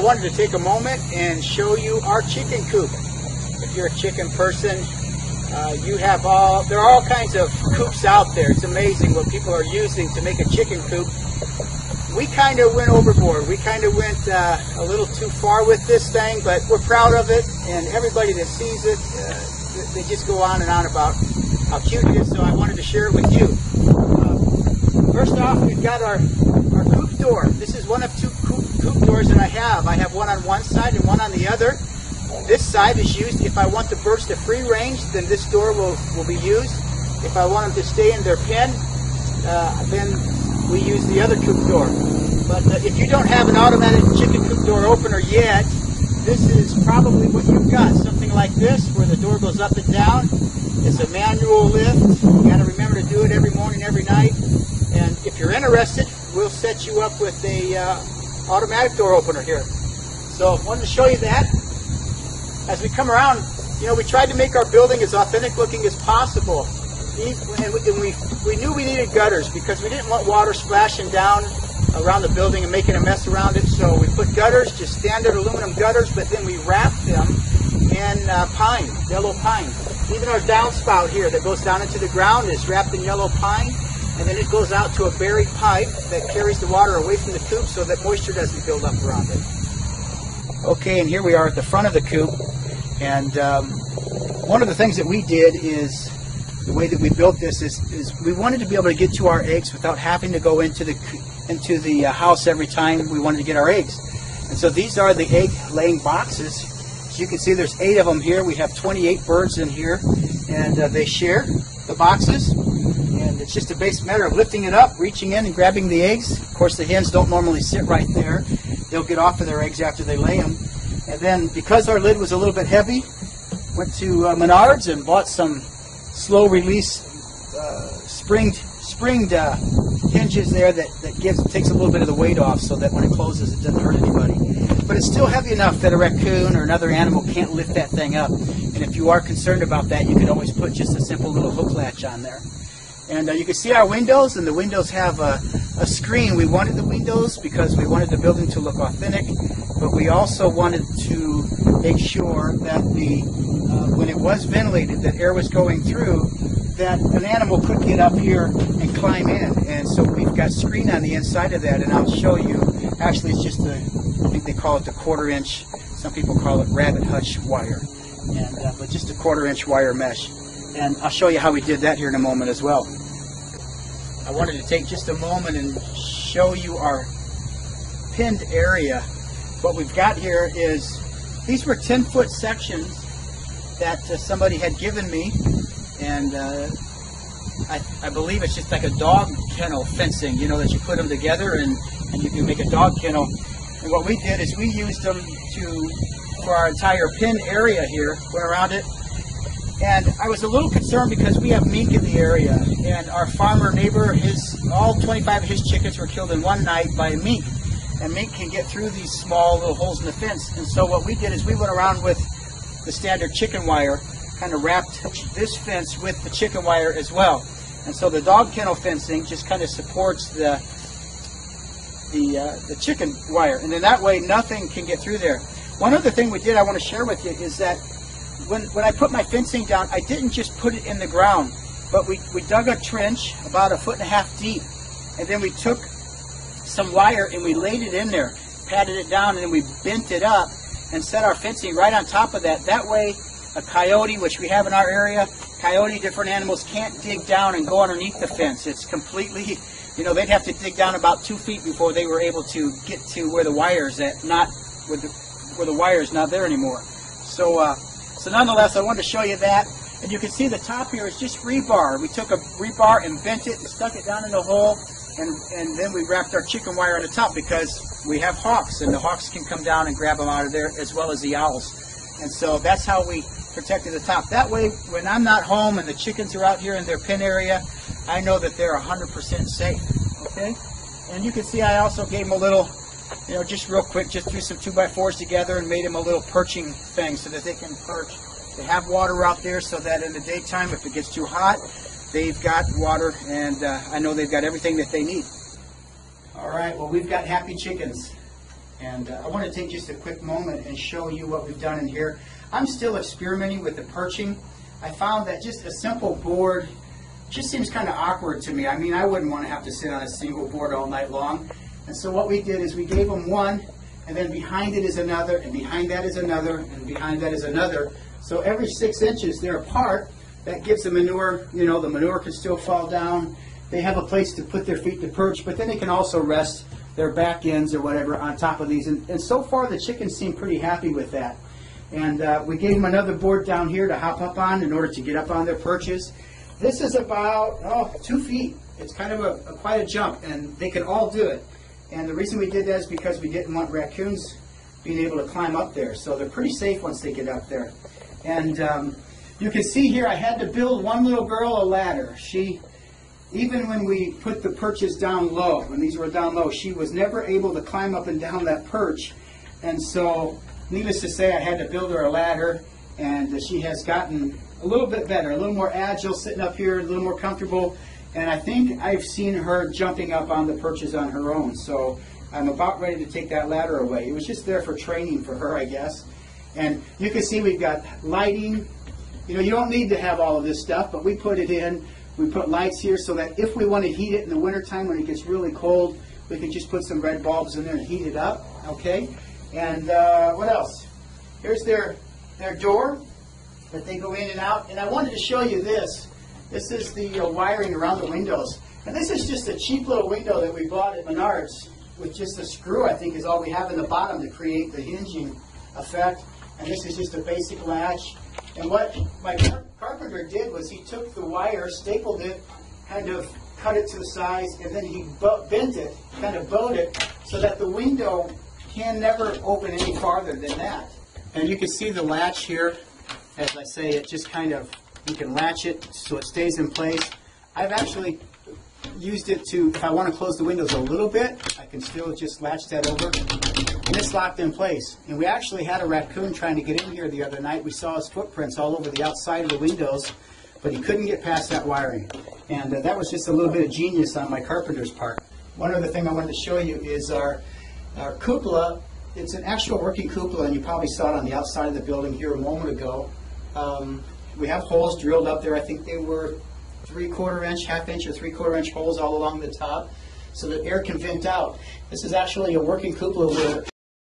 wanted to take a moment and show you our chicken coop. If you're a chicken person, there are all kinds of coops out there. It's amazing what people are using to make a chicken coop. We kind of went overboard. We kind of went a little too far with this thing, but we're proud of it, and everybody that sees it, they just go on and on about how cute it is, so I wanted to share it with you. First off, we've got our coop door. This is one of two coop doors that I have. I have one on one side and one on the other. This side is used if I want the birds to free range, then this door will be used. If I want them to stay in their pen, then we use the other coop door. But if you don't have an automatic chicken coop door opener yet, this is probably what you've got. Something like this, where the door goes up and down. It's a manual lift. You got to remember to do it every morning, every night. And if you're interested, we'll set you up with a automatic door opener here. So I wanted to show you that. As we come around, we tried to make our building as authentic looking as possible. And we knew we needed gutters because we didn't want water splashing down around the building and making a mess around it. So we put gutters, just standard aluminum gutters, but then we wrapped them in pine, yellow pine. Even our downspout here that goes down into the ground is wrapped in yellow pine, and then it goes out to a buried pipe that carries the water away from the coop so that moisture doesn't build up around it. Okay, and here we are at the front of the coop, and one of the things that we did is, the way that we built this is we wanted to be able to get to our eggs without having to go into the house every time we wanted to get our eggs. And so these are the egg laying boxes. As you can see, there's 8 of them here. We have 28 birds in here, and they share the boxes. And it's just a basic matter of lifting it up, reaching in and grabbing the eggs. Of course, the hens don't normally sit right there. They'll get off of their eggs after they lay them. And then, because our lid was a little bit heavy, went to Menards and bought some slow release springed hinges there that takes a little bit of the weight off, so that when it closes it doesn't hurt anybody. But it's still heavy enough that a raccoon or another animal can't lift that thing up. And if you are concerned about that, you can always put just a simple little hook latch on there. And you can see our windows, and the windows have a screen. We wanted the windows because we wanted the building to look authentic, but we also wanted to make sure that when it was ventilated, that air was going through, that an animal could get up here and climb in. And so we've got screen on the inside of that, and I'll show you. Actually, it's just I think they call it the 1/4 inch. Some people call it rabbit hutch wire, but just a 1/4 inch wire mesh. And I'll show you how we did that here in a moment as well. I wanted to take just a moment and show you our pinned area. What we've got here is, these were 10-foot sections that somebody had given me, and I believe it's just like a dog kennel fencing, that you put them together and you can make a dog kennel. And what we did is we used them for our entire pin area here, went around it. And I was a little concerned because we have mink in the area, and our farmer neighbor, all 25 of his chickens were killed in one night by a mink. And mink can get through these small little holes in the fence. And so what we did is we went around with the standard chicken wire, kind of wrapped this fence with the chicken wire as well. And so the dog kennel fencing just kind of supports the chicken wire. And then that way nothing can get through there. One other thing we did I want to share with you is that when I put my fencing down, I didn't just put it in the ground, but we dug a trench about 1.5 feet deep, and then we took some wire and we laid it in there, patted it down, and then we bent it up and set our fencing right on top of that. That way a coyote, which we have in our area, different animals can't dig down and go underneath the fence. It's completely, they'd have to dig down about 2 feet before they were able to get to where the wire's at, where the wire's not there anymore. So nonetheless, I wanted to show you that. And you can see the top here is just rebar. We took a rebar and bent it and stuck it down in the hole, and then we wrapped our chicken wire on the top because we have hawks, and the hawks can come down and grab them out of there, as well as the owls. And so that's how we protected the top. That way, when I'm not home and the chickens are out here in their pen area, I know that they're 100% safe. Okay? And you can see I also gave them a little, just real quick, just threw some 2x4s together and made them a little perching thing so that they can perch. They have water out there so that in the daytime, if it gets too hot, they've got water, and I know they've got everything that they need. All right, well, we've got happy chickens. And I want to take just a quick moment and show you what we've done in here. I'm still experimenting with the perching. I found that just a simple board just seems kind of awkward to me. I mean, I wouldn't want to have to sit on a single board all night long. And so what we did is we gave them one, and then behind it is another, and behind that is another, and behind that is another. So every 6 inches they're apart. That gives the manure, you know, the manure can still fall down. They have a place to put their feet to perch, but then they can also rest their back ends or whatever on top of these. And so far the chickens seem pretty happy with that. And we gave them another board down here to hop up on in order to get up on their perches. This is about 2 feet. It's kind of quite a jump, and they can all do it. And the reason we did that is because we didn't want raccoons being able to climb up there. So they're pretty safe once they get up there. And you can see here I had to build one little girl a ladder. Even when we put the perches down low, when these were down low, she was never able to climb up and down that perch. And so, needless to say, I had to build her a ladder, and she has gotten a little bit better, a little more agile sitting up here, a little more comfortable. And I think I've seen her jumping up on the perches on her own. So I'm about ready to take that ladder away. It was just there for training for her, I guess. And you can see we've got lighting. You know, you don't need to have all of this stuff, but we put it in. We put lights here so that if we want to heat it in the wintertime when it gets really cold, we can just put some red bulbs in there and heat it up, okay? And what else? Here's their door that they go in and out. And I wanted to show you this. This is the wiring around the windows. And this is just a cheap little window that we bought at Menards with just a screw, I think, is all we have in the bottom to create the hinging effect. And this is just a basic latch. And what my carpenter did was he took the wire, stapled it, kind of cut it to the size, and then he bent it, kind of bowed it, so that the window can never open any farther than that. And you can see the latch here. As I say, it just kind of, you can latch it so it stays in place. I've actually used it to, if I want to close the windows a little bit, I can still just latch that over. And it's locked in place. And we actually had a raccoon trying to get in here the other night. We saw his footprints all over the outside of the windows, but he couldn't get past that wiring. And that was just a little bit of genius on my carpenter's part. One other thing I wanted to show you is our cupola. It's an actual working cupola, and you probably saw it on the outside of the building here a moment ago. We have holes drilled up there. I think they were 3/4 inch, half inch, or 3/4 inch holes all along the top, so that air can vent out. This is actually a working cupola where